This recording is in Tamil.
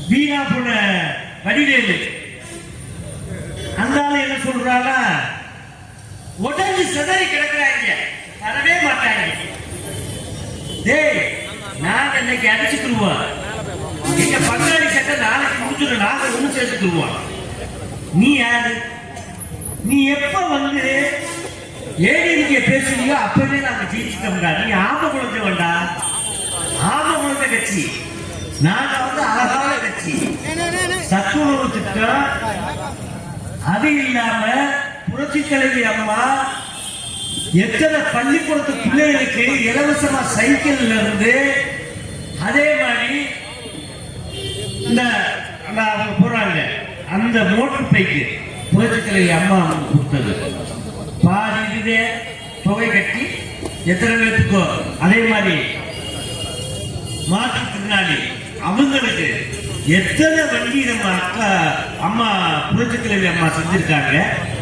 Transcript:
வீணா போன வடிவேலு அந்த என்ன சொல்றாங்க, உடஞ்சு சிதறி கிடக்குறாங்க, வரவே மாட்டாங்க. டேய், நாங்க இன்னைக்கு அடிச்சுக்கிடுவோம், எங்க பங்காளி சட்டை நாளைக்கு முடிச்சுட்டு நாங்க ஒண்ணு சேர்த்துக்கிடுவோம். நீ யாரு? நீ எப்ப வந்து ஏடிஎம்கே பேசுறீங்க அப்பவே நாங்க ஜெயிச்சுட்டோம்டா. நீ ஆம குழந்தை வேண்டா, ஆம குழந்தை கட்சி. நாங்க வந்து அழகான கட்சி. சத்துணவு திட்டம், அது இல்லாம புரட்சி தலைவி அம்மா எத்தனை பள்ளிக்கூடத்து பிள்ளைகளுக்கு இலவசமா சைக்கிள்ல இருந்து, அதே மாதிரி இந்த அவங்க போறாங்க அந்த மோட்டர் பைக்கு புரட்சி தலைவி அம்மா கொடுத்தது. பாதி இதுவே தொகை கட்டி எத்தனை பேருக்கோ, அதே மாதிரி மாற்றுத்திறனாளி அவங்களுக்கு எத்தனை வண்டி நம்ம அக்கா அம்மா புரட்சி தலைவி அம்மா செஞ்சிருக்காங்க.